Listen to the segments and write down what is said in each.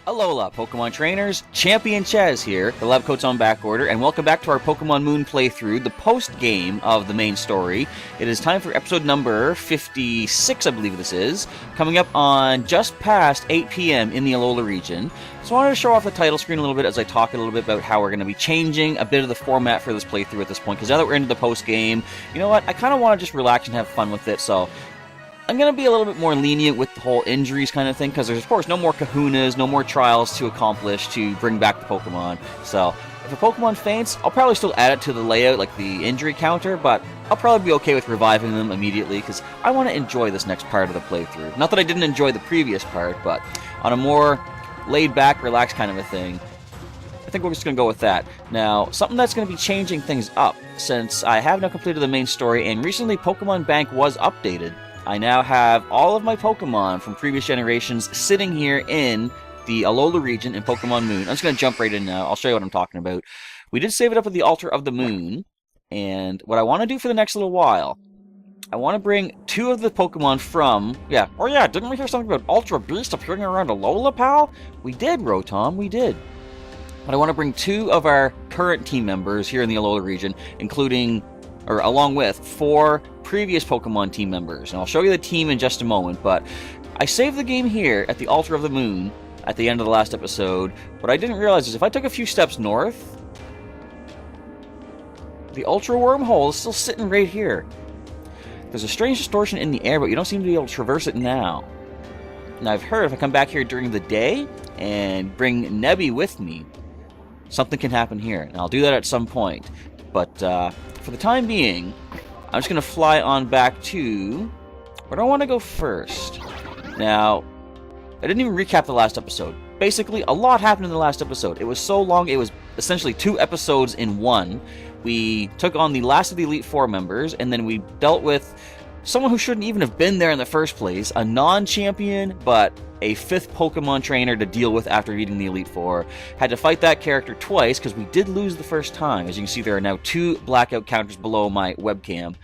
Alola, Pokemon Trainers, Champion Chaz here, the lab coat's on back order, and welcome back to our Pokemon Moon playthrough, the post-game of the main story. It is time for episode number 56, I believe this is, coming up on just past 8 p.m. in the Alola region. So I wanted to show off the title screen a little bit as I talk a little bit about how we're going to be changing a bit of the format for this playthrough at this point, because now that we're into the post-game, you know what, I kind of want to just relax and have fun with it, so I'm going to be a little bit more lenient with the whole injuries kind of thing, because there's, of course, no more kahunas, no more trials to accomplish to bring back the Pokemon. So, if a Pokemon faints, I'll probably still add it to the layout, like the injury counter, but I'll probably be okay with reviving them immediately, because I want to enjoy this next part of the playthrough. Not that I didn't enjoy the previous part, but on a more laid-back, relaxed kind of a thing, I think we're just going to go with that. Now, something that's going to be changing things up, since I have now completed the main story, and recently Pokemon Bank was updated. I now have all of my Pokemon from previous generations sitting here in the Alola region in Pokemon Moon. I'm just going to jump right in now. I'll show you what I'm talking about. We did save it up at the Altar of the Moon, and what I want to do for the next little while, I want to bring two of the Pokemon from... didn't we hear something about Ultra Beast appearing around Alola, pal? We did, Rotom, we did. But I want to bring two of our current team members here in the Alola region, along with 4 previous Pokemon team members. And I'll show you the team in just a moment, but I saved the game here at the Altar of the Moon at the end of the last episode. What I didn't realize is if I took a few steps north, the Ultra Wormhole is still sitting right here. There's a strange distortion in the air, but you don't seem to be able to traverse it now. Now, I've heard if I come back here during the day and bring Nebby with me, something can happen here. And I'll do that at some point. But for the time being, I'm just going to fly on back to where do I want to go first. Now, I didn't even recap the last episode. Basically, a lot happened in the last episode. It was so long, it was essentially 2 episodes in one. We took on the last of the Elite Four members, and then we dealt with someone who shouldn't even have been there in the first place, a non-champion, but a 5th Pokemon trainer to deal with after beating the Elite Four. Had to fight that character twice, because we did lose the first time. As you can see, there are now 2 blackout counters below my webcam.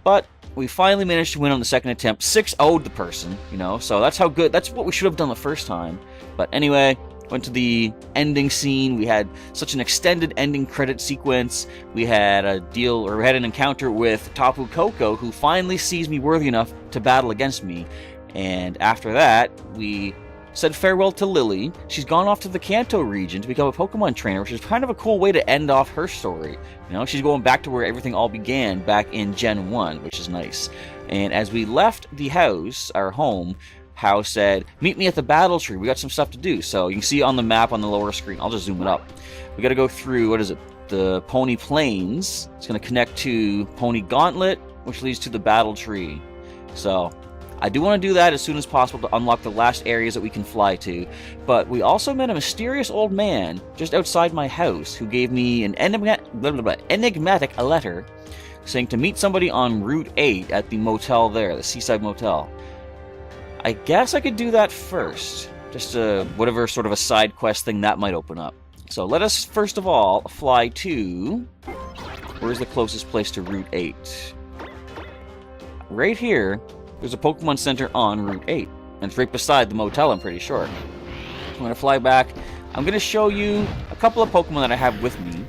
But we finally managed to win on the second attempt. 6-0'd the person, so that's how good, that's what we should have done the first time. But anyway, went to the ending scene. We had such an extended ending credit sequence. We had an encounter with Tapu Koko, who finally sees me worthy enough to battle against me. And after that, we said farewell to Lily. She's gone off to the Kanto region to become a Pokemon trainer, which is kind of a cool way to end off her story. She's going back to where everything all began, back in Gen 1, which is nice. And as we left the house, our home, Hao said, meet me at the battle tree. We got some stuff to do. So you can see on the map on the lower screen. I'll just zoom it up. We got to go through, the Pony Plains. It's going to connect to Pony Gauntlet, which leads to the battle tree. So I do want to do that as soon as possible to unlock the last areas that we can fly to. But we also met a mysterious old man just outside my house who gave me an enigmatic letter saying to meet somebody on Route 8 at the motel there, the Seaside Motel. I guess I could do that first. Just whatever sort of a side quest thing that might open up. So let us first of all fly to... Where's the closest place to Route 8? Right here, there's a Pokemon Center on Route 8. And it's right beside the motel, I'm pretty sure. I'm going to fly back. I'm going to show you a couple of Pokemon that I have with me.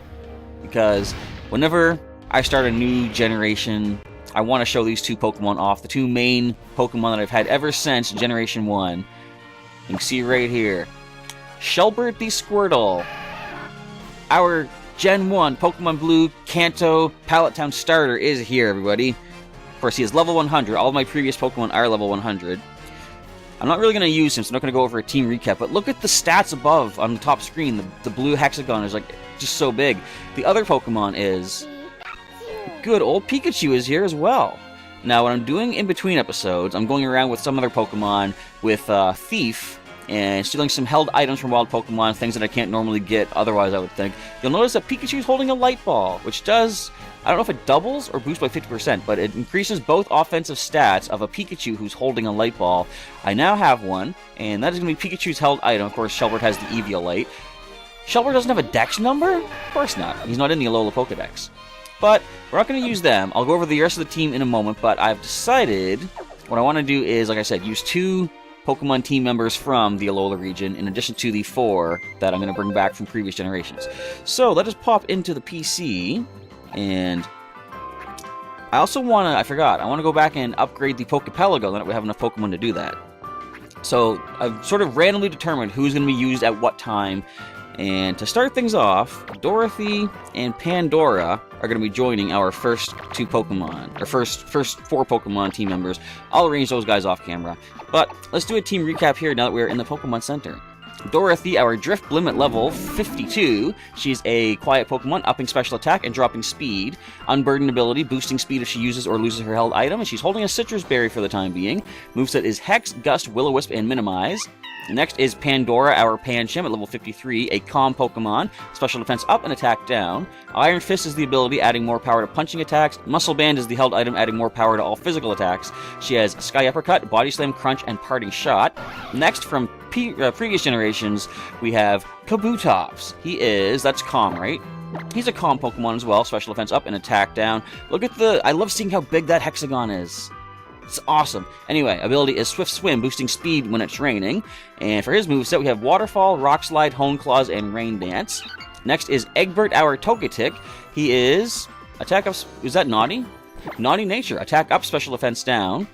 Because whenever I start a new generation, I want to show these 2 Pokemon off. The 2 main Pokemon that I've had ever since Generation 1. You can see right here. Shelbert the Squirtle. Our Gen 1 Pokemon Blue Kanto Pallet Town starter is here, everybody. Of course, he is level 100. All of my previous Pokemon are level 100. I'm not really going to use him, so I'm not going to go over a team recap, but look at the stats above on the top screen. The blue hexagon is just so big. The other Pokemon is... Good old Pikachu is here as well. Now, what I'm doing in between episodes, I'm going around with some other Pokemon with Thief and stealing some held items from wild Pokemon, things that I can't normally get otherwise, I would think. You'll notice that Pikachu's holding a Light Ball, which does, I don't know if it doubles or boosts by 50%, but it increases both offensive stats of a Pikachu who's holding a Light Ball. I now have one, and that is going to be Pikachu's held item. Of course, Shelbert has the Eviolite. Shelbert doesn't have a Dex number? Of course not. He's not in the Alola Pokedex. But we're not going to use them. I'll go over the rest of the team in a moment, but I've decided what I want to do is, like I said, use 2 Pokemon team members from the Alola region, in addition to the 4 that I'm going to bring back from previous generations. So let us pop into the PC, and I also want to, I forgot, I want to go back and upgrade the Pokepelago, now that we have enough Pokemon to do that. So I've sort of randomly determined who's going to be used at what time. And to start things off, Dorothy and Pandora are going to be joining our first 2 Pokemon, or first 4 Pokemon team members. I'll arrange those guys off camera. But let's do a team recap here now that we're in the Pokemon Center. Dorothy, our Drifblim at level 52. She's a quiet Pokemon, upping special attack and dropping speed. Unburdened ability, boosting speed if she uses or loses her held item, and she's holding a Citrus Berry for the time being. Moveset is Hex, Gust, Will-O-Wisp, and Minimize. Next is Pandora, our Pancham at level 53, a calm Pokemon, special defense up and attack down. Iron Fist is the ability, adding more power to punching attacks. Muscle Band is the held item, adding more power to all physical attacks. She has Sky Uppercut, Body Slam, Crunch, and Parting Shot. Next, from previous generations, we have Kabutops. That's calm, right? He's a calm Pokemon as well, special defense up and attack down. Look at I love seeing how big that hexagon is. It's awesome. Anyway, ability is Swift Swim, boosting speed when it's raining. And for his moveset, we have Waterfall, Rock Slide, Hone Claws, and Rain Dance. Next is Egbert, our Togetic. He is attack up. Is that Naughty? Naughty Nature. Attack up, special defense down.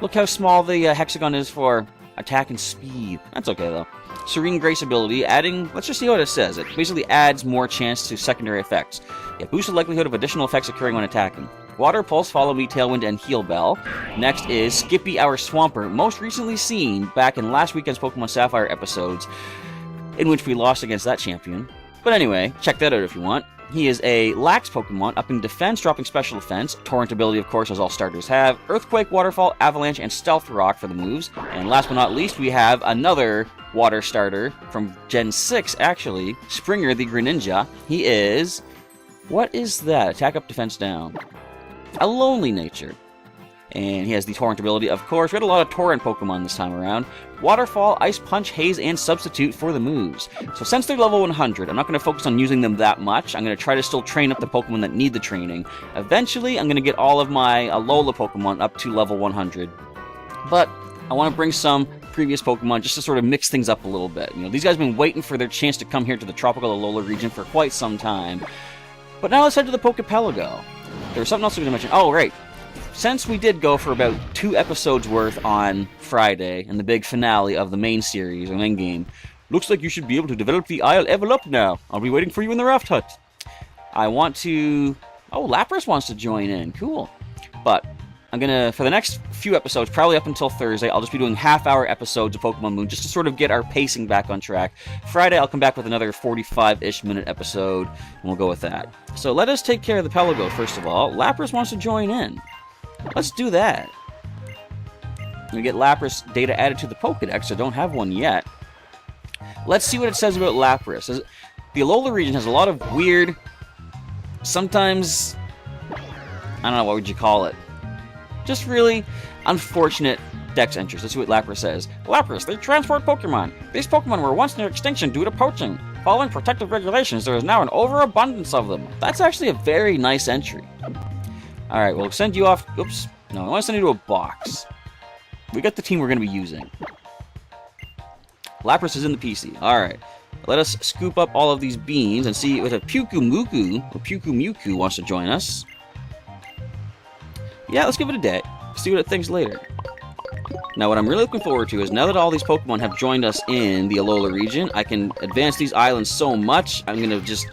Look how small the hexagon is for attack and speed. That's okay though. Serene Grace ability, adding. Let's just see what it says. It basically adds more chance to secondary effects. Yeah, boosts the likelihood of additional effects occurring when attacking. Water Pulse, Follow Me, Tailwind, and Heal Bell. Next is Skippy, our Swampert, most recently seen back in last weekend's Pokemon Sapphire episodes, in which we lost against that champion. But anyway, check that out if you want. He is a Lax Pokemon, upping defense, dropping special defense, Torrent ability, of course, as all starters have, Earthquake, Waterfall, Avalanche, and Stealth Rock for the moves. And last but not least, we have another water starter from Gen 6, actually, Springer, the Greninja. He is... what is that? Attack up, defense down. A Lonely Nature. And he has the Torrent ability, of course. We had a lot of Torrent Pokemon this time around. Waterfall, Ice Punch, Haze, and Substitute for the moves. So since they're level 100, I'm not going to focus on using them that much. I'm going to try to still train up the Pokemon that need the training. Eventually, I'm going to get all of my Alola Pokemon up to level 100. But I want to bring some previous Pokemon just to sort of mix things up a little bit. You know, these guys have been waiting for their chance to come here to the tropical Alola region for quite some time. But now let's head to the Pokepelago. There was something else I was going to mention. Oh, right. Since we did go for about 2 episodes worth on Friday, and the big finale of the main series, or main game, looks like you should be able to develop the Isle Level Up now. I'll be waiting for you in the raft hut. I want to... oh, Lapras wants to join in. Cool. But I'm going to, for the next few episodes, probably up until Thursday, I'll just be doing half-hour episodes of Pokemon Moon, just to sort of get our pacing back on track. Friday, I'll come back with another 45-ish minute episode, and we'll go with that. So let us take care of the Pelago, first of all. Lapras wants to join in. Let's do that. We get Lapras data added to the Pokedex, so I don't have one yet. Let's see what it says about Lapras. The Alola region has a lot of weird, sometimes, I don't know, what would you call it? Just really unfortunate Dex entries. Let's see what Lapras says. Lapras, they transport Pokemon. These Pokemon were once near extinction due to poaching. Following protective regulations, there is now an overabundance of them. That's actually a very nice entry. Alright, we'll send you off... oops. No, I want to send you to a box. We got the team we're going to be using. Lapras is in the PC. Alright. Let us scoop up all of these beans and see if a Pyukumuku wants to join us. Yeah, let's give it a day. See what it thinks later. Now, what I'm really looking forward to is now that all these Pokemon have joined us in the Alola region, I can advance these islands so much. I'm going to just...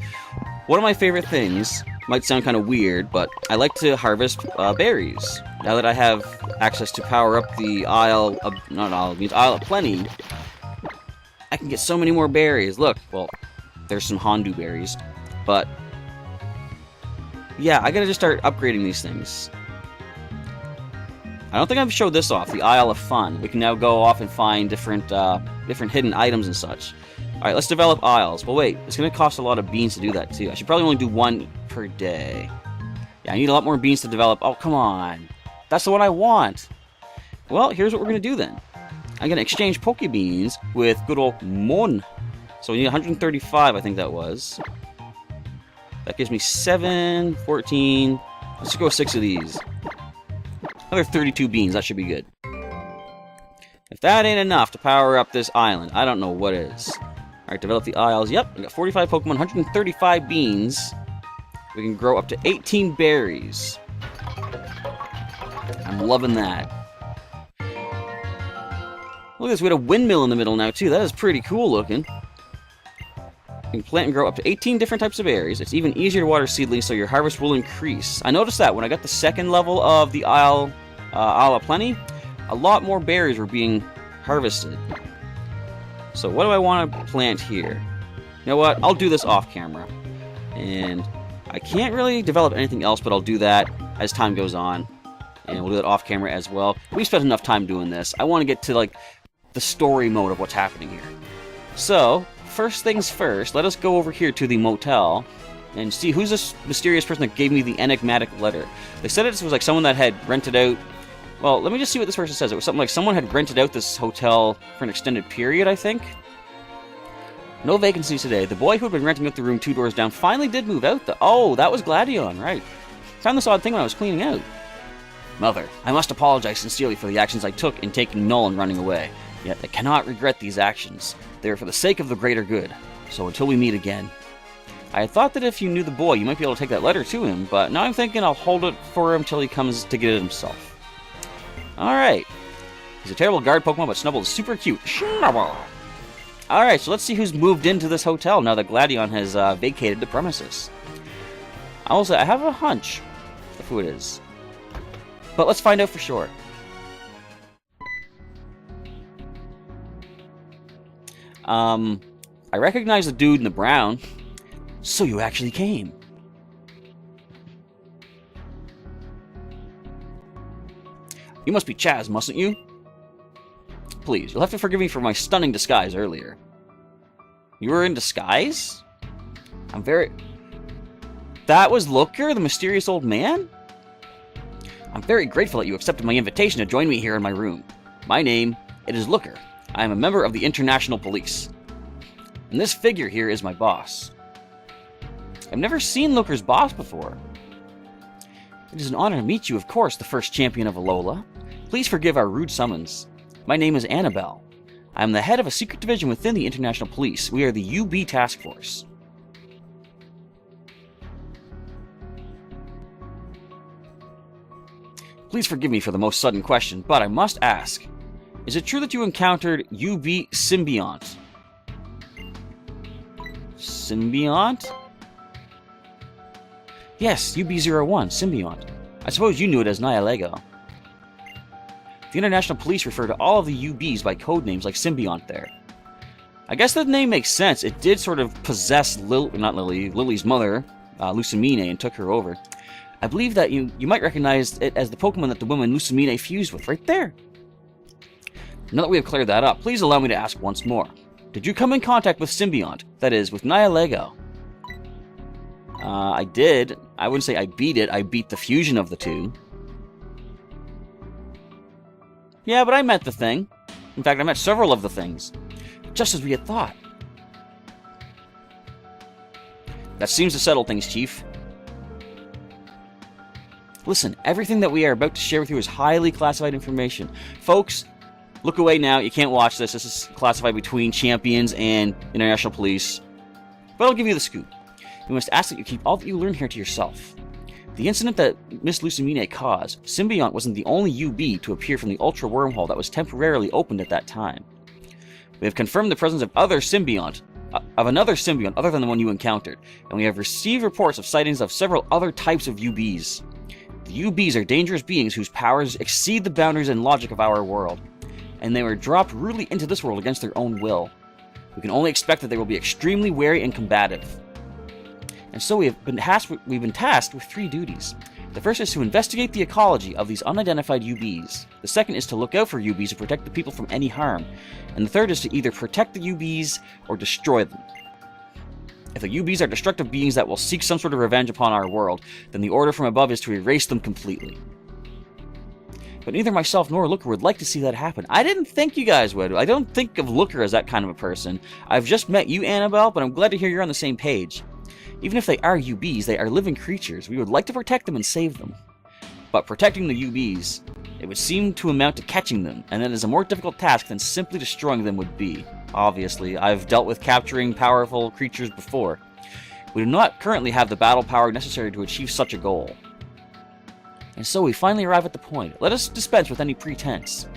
one of my favorite things, might sound kind of weird, but I like to harvest berries. Now that I have access to power up the Isle of... not Isle, it means Isle of Plenty, I can get so many more berries. Look, well, there's some Hondu berries, but... yeah, I gotta just start upgrading these things. I don't think I've showed this off, the Isle of Fun. We can now go off and find different hidden items and such. Alright, let's develop isles. Well, wait, it's going to cost a lot of beans to do that, too. I should probably only do 1 per day. Yeah, I need a lot more beans to develop. Oh, come on. That's the one I want. Well, here's what we're going to do, then. I'm going to exchange Pokebeans with good old Moon. So we need 135, I think that was. That gives me 7, 14... let's go with 6 of these. Another 32 beans, that should be good. If that ain't enough to power up this island, I don't know what is. Alright, develop the isles. Yep, we got 45 Pokemon, 135 beans. We can grow up to 18 berries. I'm loving that. Look at this, we had a windmill in the middle now, too. That is pretty cool looking. You can plant and grow up to 18 different types of berries. It's even easier to water seedlings, so your harvest will increase. I noticed that when I got the second level of the Isle of Plenty, a lot more berries were being harvested. So what do I want to plant here? You know what? I'll do this off camera. And I can't really develop anything else, but I'll do that as time goes on. And we'll do that off camera as well. We spent enough time doing this. I want to get to, like, the story mode of what's happening here. So, first things first, let us go over here to the motel and see who's this mysterious person that gave me the enigmatic letter. They said it was like someone that had rented out... Well, let me just see what this person says. It was something like someone had rented out this hotel for an extended period, I think. No vacancies today. The boy who had been renting out the room 2 doors down finally did move out, though. Oh, that was Gladion, right. Found this odd thing when I was cleaning out. Mother, I must apologize sincerely for the actions I took in taking Null and running away. Yet I cannot regret these actions. They are for the sake of the greater good. So until we meet again. I had thought that if you knew the boy, you might be able to take that letter to him, but now I'm thinking I'll hold it for him till he comes to get it himself. Alright. He's a terrible guard Pokemon, but Snubbull is super cute. Snubbull! Alright, so let's see who's moved into this hotel now that Gladion has vacated the premises. I will say, I have a hunch of who it is. But let's find out for sure. I recognize the dude in the brown. So you actually came. You must be Chaz, mustn't you? Please, you'll have to forgive me for my stunning disguise earlier. You were in disguise? I'm very... That was Looker, the mysterious old man? I'm very grateful that you accepted my invitation to join me here in my room. My name, it is Looker. I am a member of the International Police. And this figure here is my boss. I've never seen Looker's boss before. It is an honor to meet you, of course, the first champion of Alola. Please forgive our rude summons. My name is Annabelle. I am the head of a secret division within the International Police. We are the UB Task Force. Please forgive me for the most sudden question, but I must ask. Is it true that you encountered UB Symbiont? Symbiont? Yes, UB01, Symbiont. I suppose you knew it as Nihilego. The International Police refer to all of the UBs by code names like Symbiont there. I guess the name makes sense. It did sort of possess Lily's mother, Lucamine, and took her over. I believe that you might recognize it as the Pokemon that the woman Lucamine fused with, right there. Now that we have cleared that up, please allow me to ask once more. Did you come in contact with Symbiont? That is, with Nihilego? I did. I wouldn't say I beat it. I beat the fusion of the two. Yeah, but I met the thing. In fact, I met several of the things. Just as we had thought. That seems to settle things, Chief. Listen, everything that we are about to share with you is highly classified information. Folks, look away now. You can't watch this. This is classified between champions and international police. But I'll give you the scoop. We must ask that you keep all that you learn here to yourself. The incident that Miss Lucamine caused, Symbiont wasn't the only UB to appear from the Ultra Wormhole that was temporarily opened at that time. We have confirmed the presence of another Symbiont other than the one you encountered, and we have received reports of sightings of several other types of UBs. The UBs are dangerous beings whose powers exceed the boundaries and logic of our world, and they were dropped rudely into this world against their own will. We can only expect that they will be extremely wary and combative. And so we've been tasked with 3 duties. The first is to investigate the ecology of these unidentified UBs. The second is to look out for UBs to protect the people from any harm. And the third is to either protect the UBs or destroy them. If the UBs are destructive beings that will seek some sort of revenge upon our world, then the order from above is to erase them completely. But neither myself nor Looker would like to see that happen. I didn't think you guys would. I don't think of Looker as that kind of a person. I've just met you, Annabelle, but I'm glad to hear you're on the same page. Even if they are UBs, they are living creatures. We would like to protect them and save them. But protecting the UBs It would seem to amount to catching them, and that is a more difficult task than simply destroying them would be. Obviously, I've dealt with capturing powerful creatures before. We do not currently have the battle power necessary to achieve such a goal. And so we finally arrive at the point. Let us dispense with any pretense.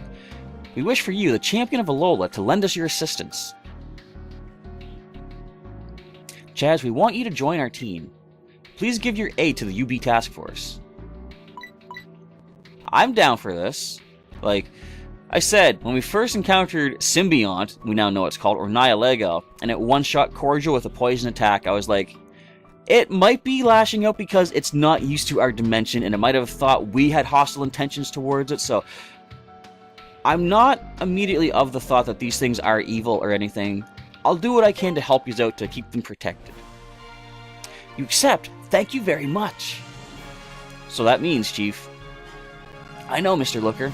We wish for you, the champion of Alola, to lend us your assistance. Chaz, we want you to join our team. Please give your aid to the UB Task Force. I'm down for this. Like I said, when we first encountered Symbiont, we now know it's called, or Nihilego, and it one-shot Cordial with a poison attack, I was like, it might be lashing out because it's not used to our dimension, and it might have thought we had hostile intentions towards it, so I'm not immediately of the thought that these things are evil or anything. I'll do what I can to help you out to keep them protected. You accept? Thank you very much. So that means, Chief. I know, Mr. Looker.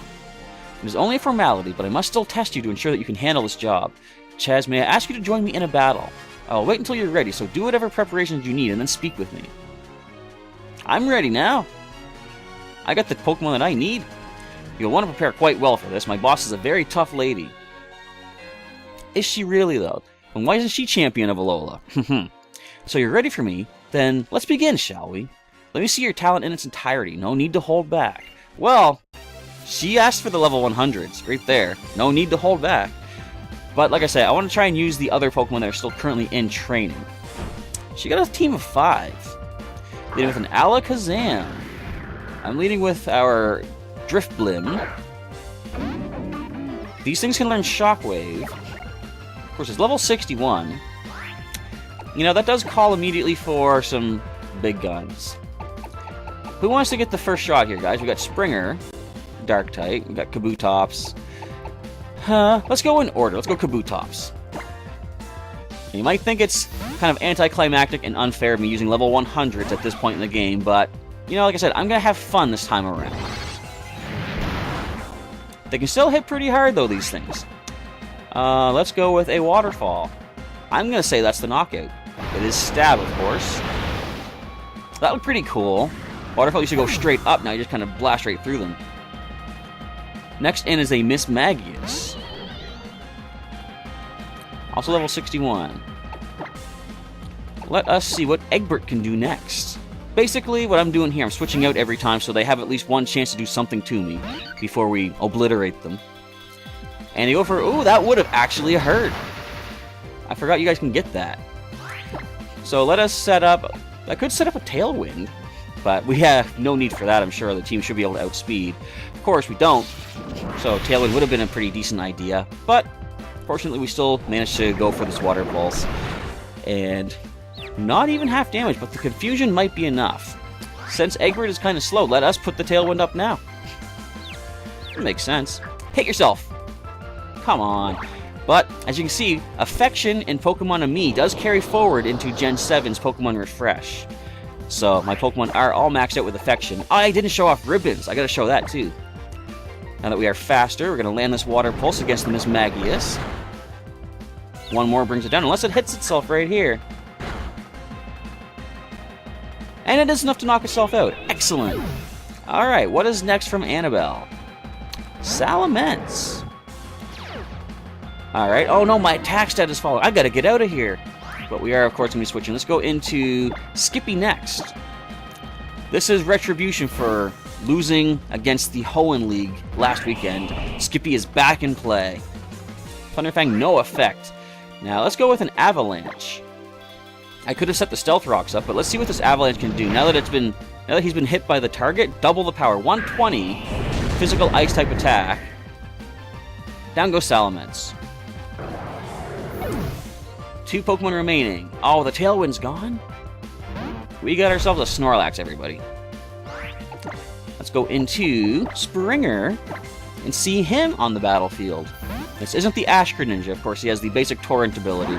It is only a formality, but I must still test you to ensure that you can handle this job. Chaz, may I ask you to join me in a battle? I'll wait until you're ready, so do whatever preparations you need and then speak with me. I'm ready now. I got the Pokemon that I need. You'll want to prepare quite well for this. My boss is a very tough lady. Is she really, though? And why isn't she champion of Alola? So you're ready for me? Then let's begin, shall we? Let me see your talent in its entirety. No need to hold back. Well, she asked for the level 100s right there. No need to hold back. But like I said, I want to try and use the other Pokemon that are still currently in training. She got a team of 5. Leading with an Alakazam. I'm leading with our Driftblim. These things can learn Shockwave. Of course, it's level 61. You know, that does call immediately for some big guns. Who wants to get the first shot here, guys? We got Springer, Dark-type. We got Kabutops. Let's go in order. Let's go Kabutops. You might think it's kind of anticlimactic and unfair of me using level 100s at this point in the game, but, you know, like I said, I'm going to have fun this time around. They can still hit pretty hard, though, these things. Let's go with a Waterfall. I'm going to say that's the knockout. It is Stab, of course. That looked pretty cool. Waterfall used to go straight up, now you just kind of blast right through them. Next in is a Miss Magius. Also level 61. Let us see what Egbert can do next. Basically, what I'm doing here, I'm switching out every time so they have at least one chance to do something to me before we obliterate them. And you go for, ooh, that would have actually hurt. I forgot you guys can get that. So let us set up, I could set up a Tailwind, but we have no need for that. I'm sure the team should be able to outspeed. Of course, we don't. So Tailwind would have been a pretty decent idea, but fortunately we still managed to go for this Water Pulse. And not even half damage, but the confusion might be enough. Since Egbert is kind of slow, let us put the Tailwind up now. It makes sense. Hit yourself. Come on. But, as you can see, Affection in Pokemon and Me does carry forward into Gen 7's Pokemon Refresh. So, my Pokemon are all maxed out with Affection. Oh, I didn't show off Ribbons. I gotta show that, too. Now that we are faster, we're gonna land this Water Pulse against the Miss Magius. One more brings it down, unless it hits itself right here. And it is enough to knock itself out. Excellent. Alright, what is next from Annabelle? Salamence. Alright, oh no, my attack stat is falling. I gotta get out of here. But we are, of course, going to be switching. Let's go into Skippy next. This is retribution for losing against the Hoenn League last weekend. Skippy is back in play. Thunderfang, no effect. Now, let's go with an Avalanche. I could have set the Stealth Rocks up, but let's see what this Avalanche can do. Now that he's been hit by the target, double the power. 120 physical Ice-type attack. Down goes Salamence. 2 Pokemon remaining. Oh, the Tailwind's gone? We got ourselves a Snorlax, everybody. Let's go into Springer and see him on the battlefield. This isn't the Ash Greninja, of course. He has the basic Torrent ability.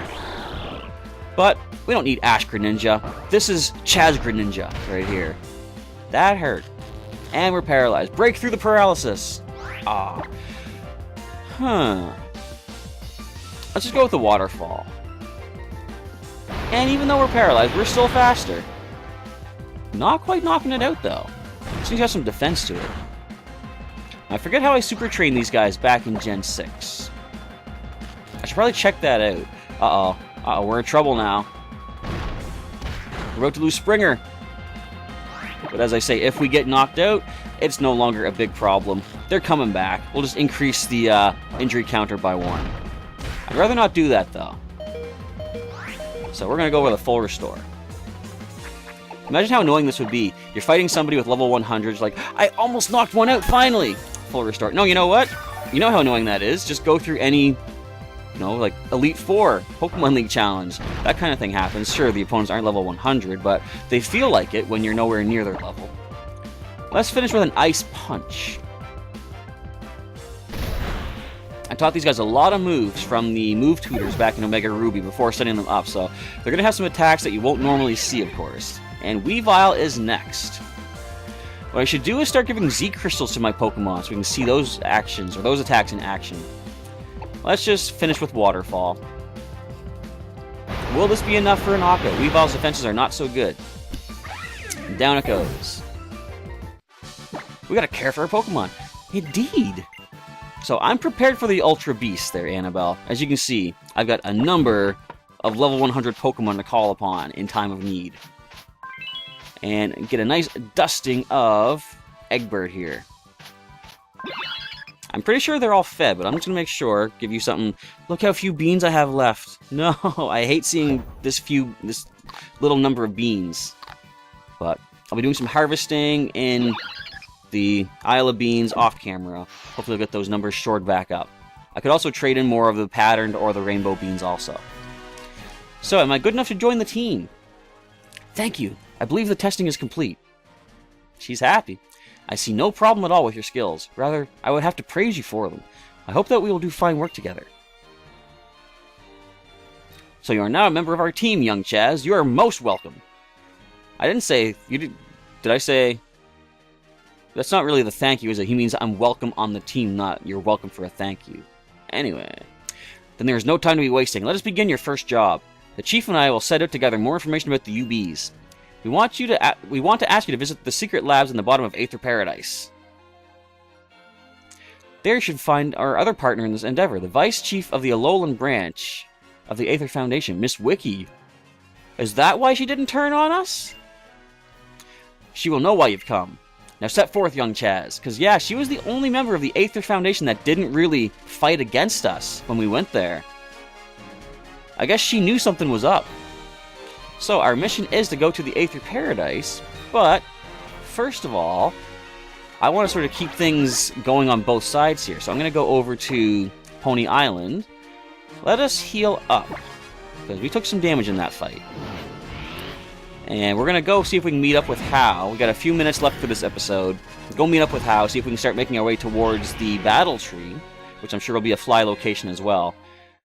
But we don't need Ash Greninja. This is Chaz Greninja right here. That hurt. And we're paralyzed. Break through the paralysis. Ah. Huh. Let's just go with the Waterfall. And even though we're paralyzed, we're still faster. Not quite knocking it out, though. Seems to have some defense to it. I forget how I super trained these guys back in Gen 6. I should probably check that out. Uh-oh. Uh-oh, we're in trouble now. We're about to lose Springer. But as I say, if we get knocked out, it's no longer a big problem. They're coming back. We'll just increase the injury counter by 1. I'd rather not do that, though. So we're going to go with a full restore. Imagine how annoying this would be. You're fighting somebody with level 100s, like, I almost knocked one out, finally! Full restore. No, you know what? You know how annoying that is. Just go through any, you know, like, Elite Four, Pokemon League Challenge. That kind of thing happens. Sure, the opponents aren't level 100, but they feel like it when you're nowhere near their level. Let's finish with an Ice Punch. I taught these guys a lot of moves from the move tutors back in Omega Ruby before setting them up, so they're going to have some attacks that you won't normally see, of course. And Weavile is next. What I should do is start giving Z Crystals to my Pokemon so we can see those actions, or those attacks in action. Let's just finish with Waterfall. Will this be enough for an Aqua? Weavile's defenses are not so good. Down it goes. We gotta care for our Pokemon. Indeed. So I'm prepared for the Ultra Beast there, Annabelle. As you can see, I've got a number of level 100 Pokemon to call upon in time of need. And get a nice dusting of Eggbird here. I'm pretty sure they're all fed, but I'm just going to make sure, give you something. Look how few beans I have left. No, I hate seeing this little number of beans. But I'll be doing some harvesting in the Isle of Beans off camera. Hopefully I'll get those numbers shored back up. I could also trade in more of the patterned or the rainbow beans also. So, am I good enough to join the team? Thank you. I believe the testing is complete. She's happy. I see no problem at all with your skills. Rather, I would have to praise you for them. I hope that we will do fine work together. So you are now a member of our team, young Chaz. You are most welcome. I didn't say... Did I say... That's not really the thank you, is it? He means I'm welcome on the team, not you're welcome for a thank you. Anyway, then there is no time to be wasting. Let us begin your first job. The Chief and I will set out to gather more information about the UBs. We want to ask you to visit the secret labs in the bottom of Aether Paradise. There you should find our other partner in this endeavor, the Vice Chief of the Alolan branch of the Aether Foundation, Miss Wiki. Is that why she didn't turn on us? She will know why you've come. Now set forth, young Chaz, because yeah, she was the only member of the Aether Foundation that didn't really fight against us when we went there. I guess she knew something was up. So our mission is to go to the Aether Paradise, but first of all, I want to sort of keep things going on both sides here. So I'm going to go over to Pony Island. Let us heal up, because we took some damage in that fight. And we're going to go see if we can meet up with Hao. We got a few minutes left for this episode. Let's go meet up with Hao, see if we can start making our way towards the Battle Tree, which I'm sure will be a fly location as well.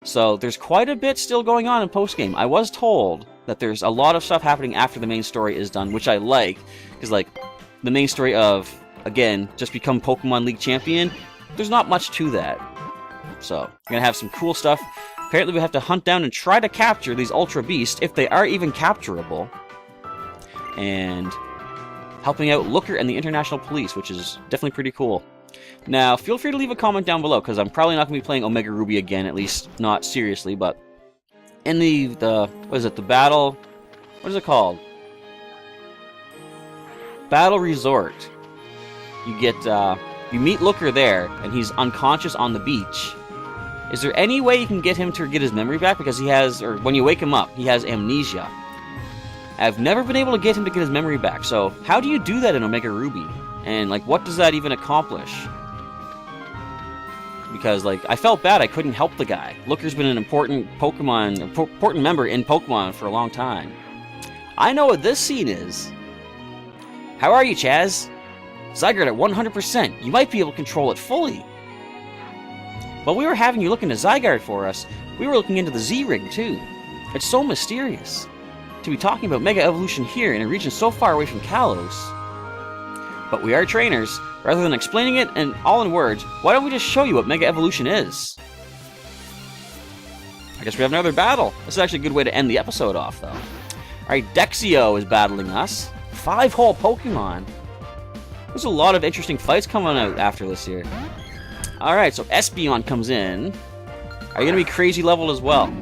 So there's quite a bit still going on in post-game. I was told that there's a lot of stuff happening after the main story is done, which I like, because like the main story of, again, just become Pokemon League champion, there's not much to that. So we're going to have some cool stuff. Apparently we have to hunt down and try to capture these Ultra Beasts, if they are even capturable. And helping out Looker and the International Police, which is definitely pretty cool. Now, feel free to leave a comment down below, because I'm probably not going to be playing Omega Ruby again, at least not seriously, but in the what is it, the battle, what is it called? Battle Resort. You get, you meet Looker there, and he's unconscious on the beach. Is there any way you can get him to get his memory back? Because he has, or when you wake him up, he has amnesia. I've never been able to get him to get his memory back, so how do you do that in Omega Ruby? And, like, what does that even accomplish? Because, like, I felt bad I couldn't help the guy. Looker's been an important important member in Pokemon for a long time. I know what this scene is. How are you, Chaz? Zygarde at 100%. You might be able to control it fully. While we were having you look into Zygarde for us, we were looking into the Z-Ring, too. It's so mysterious to be talking about Mega Evolution here in a region so far away from Kalos. But we are trainers. Rather than explaining it and all in words, why don't we just show you what Mega Evolution is? I guess we have another battle. This is actually a good way to end the episode off, though. Alright, Dexio is battling us. 5 whole Pokemon. There's a lot of interesting fights coming out after this here. Alright, so Espeon comes in. Are you going to be crazy leveled as well?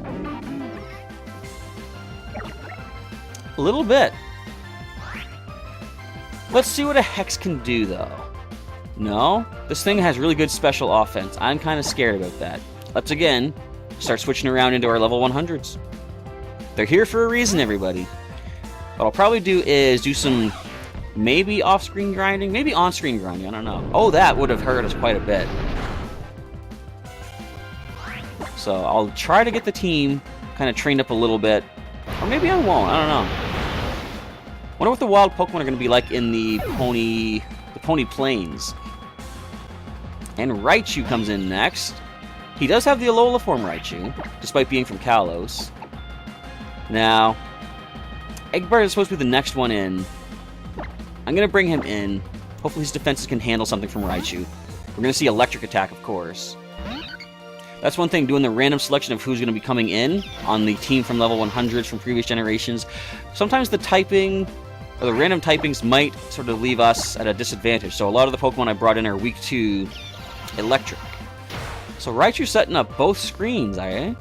A little bit. Let's see what a Hex can do, though. No? This thing has really good special offense. I'm kind of scared about that. Let's, again, start switching around into our level 100s. They're here for a reason, everybody. What I'll probably do is do some maybe off-screen grinding, maybe on-screen grinding, I don't know. Oh, that would have hurt us quite a bit. So I'll try to get the team kind of trained up a little bit. Or maybe I won't, I don't know. Wonder what the wild Pokemon are going to be like in the Pony Plains. And Raichu comes in next. He does have the Alola form Raichu, despite being from Kalos. Now, Eggbart is supposed to be the next one in. I'm going to bring him in. Hopefully his defenses can handle something from Raichu. We're going to see Electric Attack, of course. That's one thing, doing the random selection of who's going to be coming in on the team from level 100s from previous generations. Sometimes the typing, or the random typings might sort of leave us at a disadvantage. So a lot of the Pokemon I brought in are weak to Electric. So Raichu's setting up both screens, eh?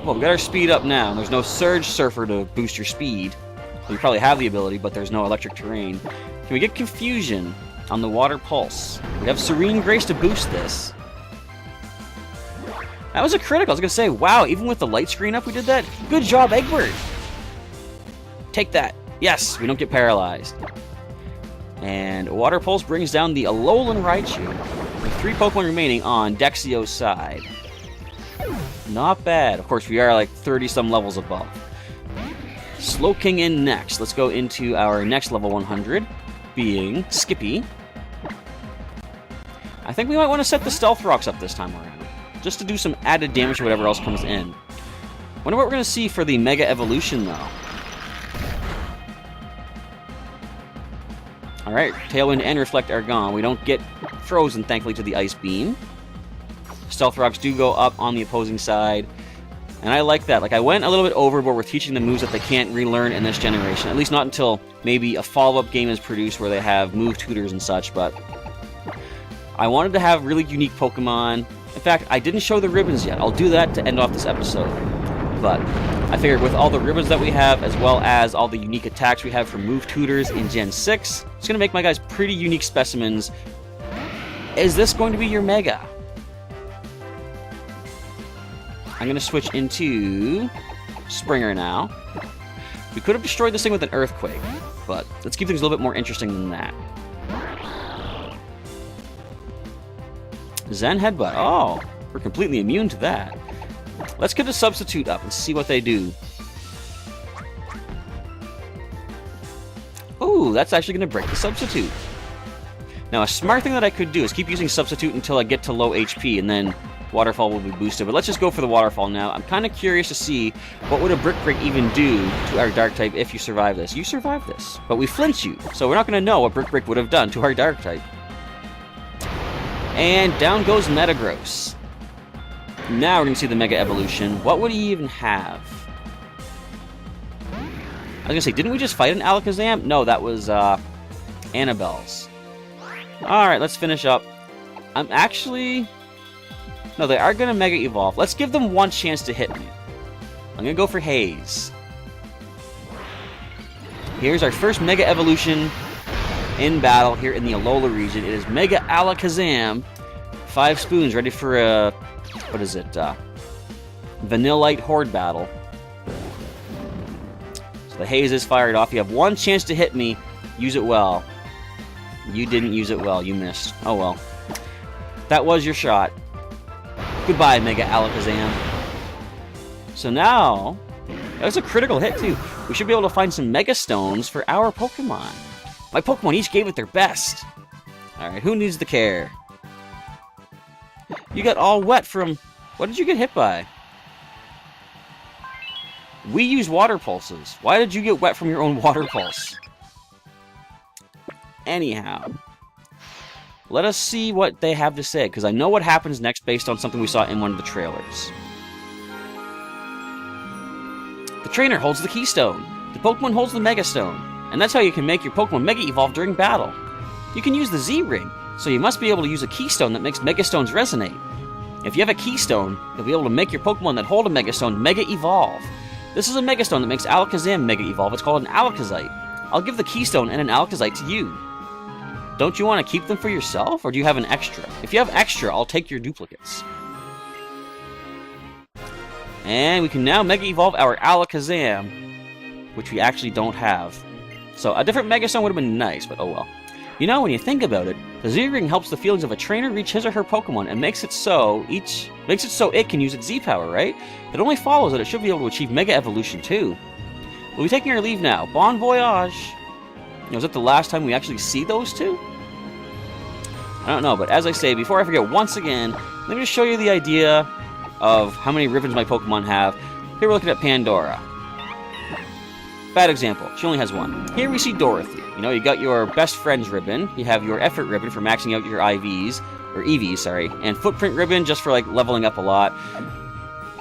Well, we got our speed up now. There's no Surge Surfer to boost your speed. Well, you probably have the ability, but there's no electric terrain. Can we get Confusion on the Water Pulse? We have Serene Grace to boost this. That was a critical. I was going to say, wow, even with the light screen up, we did that? Good job, Egbert! Take that. Yes, we don't get paralyzed. And Water Pulse brings down the Alolan Raichu. With 3 Pokemon remaining on Dexio's side. Not bad. Of course, we are like 30-some levels above. Slowking in next. Let's go into our next level 100, being Skippy. I think we might want to set the Stealth Rocks up this time around, just to do some added damage to whatever else comes in. Wonder what we're going to see for the Mega Evolution, though. Alright, Tailwind and Reflect are gone. We don't get frozen, thankfully, to the Ice Beam. Stealth Rocks do go up on the opposing side. And I like that. Like, I went a little bit overboard with teaching the moves that they can't relearn in this generation. At least not until maybe a follow-up game is produced where they have move tutors and such, but I wanted to have really unique Pokemon. In fact, I didn't show the ribbons yet. I'll do that to end off this episode. But I figured with all the ribbons that we have, as well as all the unique attacks we have from move tutors in Gen 6, it's going to make my guys pretty unique specimens. Is this going to be your Mega? I'm going to switch into Springer now. We could have destroyed this thing with an Earthquake, but let's keep things a little bit more interesting than that. Zen Headbutt. Oh, we're completely immune to that. Let's get a Substitute up and see what they do. Ooh, that's actually going to break the Substitute. Now, a smart thing that I could do is keep using Substitute until I get to low HP, and then Waterfall will be boosted. But let's just go for the Waterfall now. I'm kind of curious to see what would a Brick Break even do to our Dark type if you survive this. You survived this, but we flinch you, so we're not going to know what Brick Break would have done to our Dark type. And down goes Metagross. Now we're going to see the Mega Evolution. What would he even have? I was going to say, didn't we just fight an Alakazam? No, that was Annabelle's. Alright, let's finish up. I'm actually... No, they are going to Mega Evolve. Let's give them one chance to hit me. I'm going to go for Haze. Here's our first Mega Evolution in battle here in the Alola region. It is Mega Alakazam. 5 spoons ready for a... What is it? Vanillite Horde battle. So the Haze is fired off. You have one chance to hit me. Use it well. You didn't use it well. You missed. Oh well. That was your shot. Goodbye, Mega Alakazam. So now, that was a critical hit too. We should be able to find some Mega Stones for our Pokemon. My Pokemon each gave it their best. Alright, who needs the care? You got all wet from... What did you get hit by? We use water pulses. Why did you get wet from your own water pulse? Anyhow, let us see what they have to say, because I know what happens next based on something we saw in one of the trailers. The trainer holds the Keystone. The Pokemon holds the Mega Stone. And that's how you can make your Pokemon Mega Evolve during battle. you can use the Z-Ring, so you must be able to use a keystone that makes Megastones resonate. If you have a keystone, you'll be able to make your Pokemon that hold a Megastone Mega Evolve. This is a Megastone that makes Alakazam Mega Evolve. It's called an Alakazite. I'll give the keystone and an Alakazite to you. Don't you want to keep them for yourself, or do you have an extra? If you have extra, I'll take your duplicates. And we can now Mega Evolve our Alakazam, which we actually don't have. So a different Megastone would have been nice, but oh well. You know, when you think about it, the Z-Ring helps the feelings of a trainer reach his or her Pokemon and makes it so it can use its Z-Power, right? It only follows that it should be able to achieve Mega Evolution too. We'll be taking our leave now. Bon voyage! Was it the last time we actually see those two? I don't know, but as I say, before I forget once again, let me just show you the idea of how many ribbons my Pokemon have. Here we're looking at Pandora. Bad example. She only has one. Here we see Dorothy. You know, you got your best friends ribbon. You have your effort ribbon for maxing out your IVs, or EVs, sorry, and footprint ribbon just for like leveling up a lot.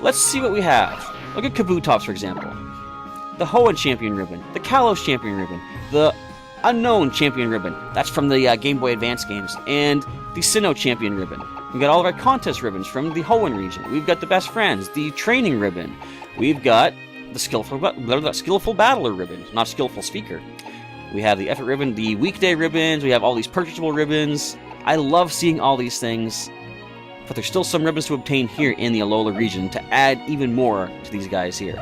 Let's see what we have. Look at Kabutops, for example. The Hoenn Champion ribbon, the Kalos Champion ribbon, the Unknown Champion ribbon. That's from the Game Boy Advance games, and the Sinnoh Champion ribbon. We got all of our contest ribbons from the Hoenn region. We've got the best friends, the training ribbon. We've got the skillful battler ribbon, not skillful speaker. We have the effort ribbon, the weekday ribbons. We have all these purchasable ribbons. I love seeing all these things, but there's still some ribbons to obtain here in the Alola region to add even more to these guys here.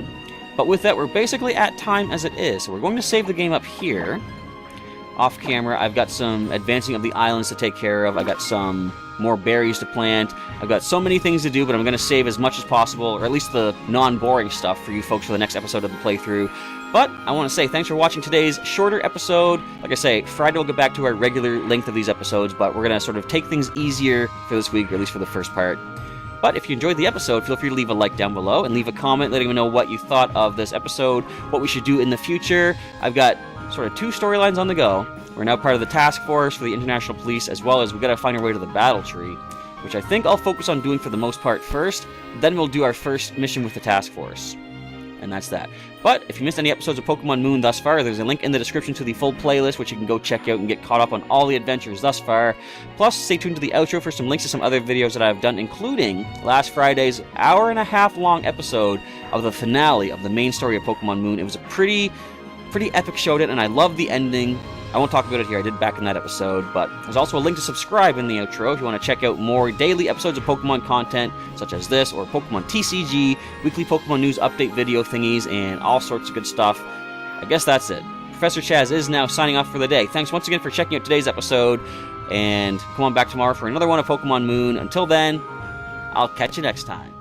But with that, we're basically at time as it is, so we're going to save the game up here. Off camera, I've got some advancing of the islands to take care of. I've got some more berries to plant. I've got so many things to do, but I'm going to save as much as possible, or at least the non-boring stuff for you folks for the next episode of the playthrough. But I want to say thanks for watching today's shorter episode. Like I say, Friday we'll get back to our regular length of these episodes, but we're going to sort of take things easier for this week, or at least for the first part. But if you enjoyed the episode, feel free to leave a like down below and leave a comment letting me know what you thought of this episode, what we should do in the future. I've got sort of 2 storylines on the go. We're now part of the task force for the International Police, as well as we've got to find our way to the battle tree, which I think I'll focus on doing for the most part first. Then we'll do our first mission with the task force. And that's that. But if you missed any episodes of Pokémon Moon thus far, there's a link in the description to the full playlist, which you can go check out and get caught up on all the adventures thus far. Plus, stay tuned to the outro for some links to some other videos that I've done, including last Friday's hour-and-a-half-long episode of the finale of the main story of Pokémon Moon. It was a pretty epic show, and I love the ending. I won't talk about it here, I did back in that episode, but there's also a link to subscribe in the outro if you want to check out more daily episodes of Pokemon content, such as this, or Pokemon TCG, weekly Pokemon news update video thingies, and all sorts of good stuff. I guess that's it. Professor Chaz is now signing off for the day. Thanks once again for checking out today's episode, and come on back tomorrow for another one of Pokemon Moon. Until then, I'll catch you next time.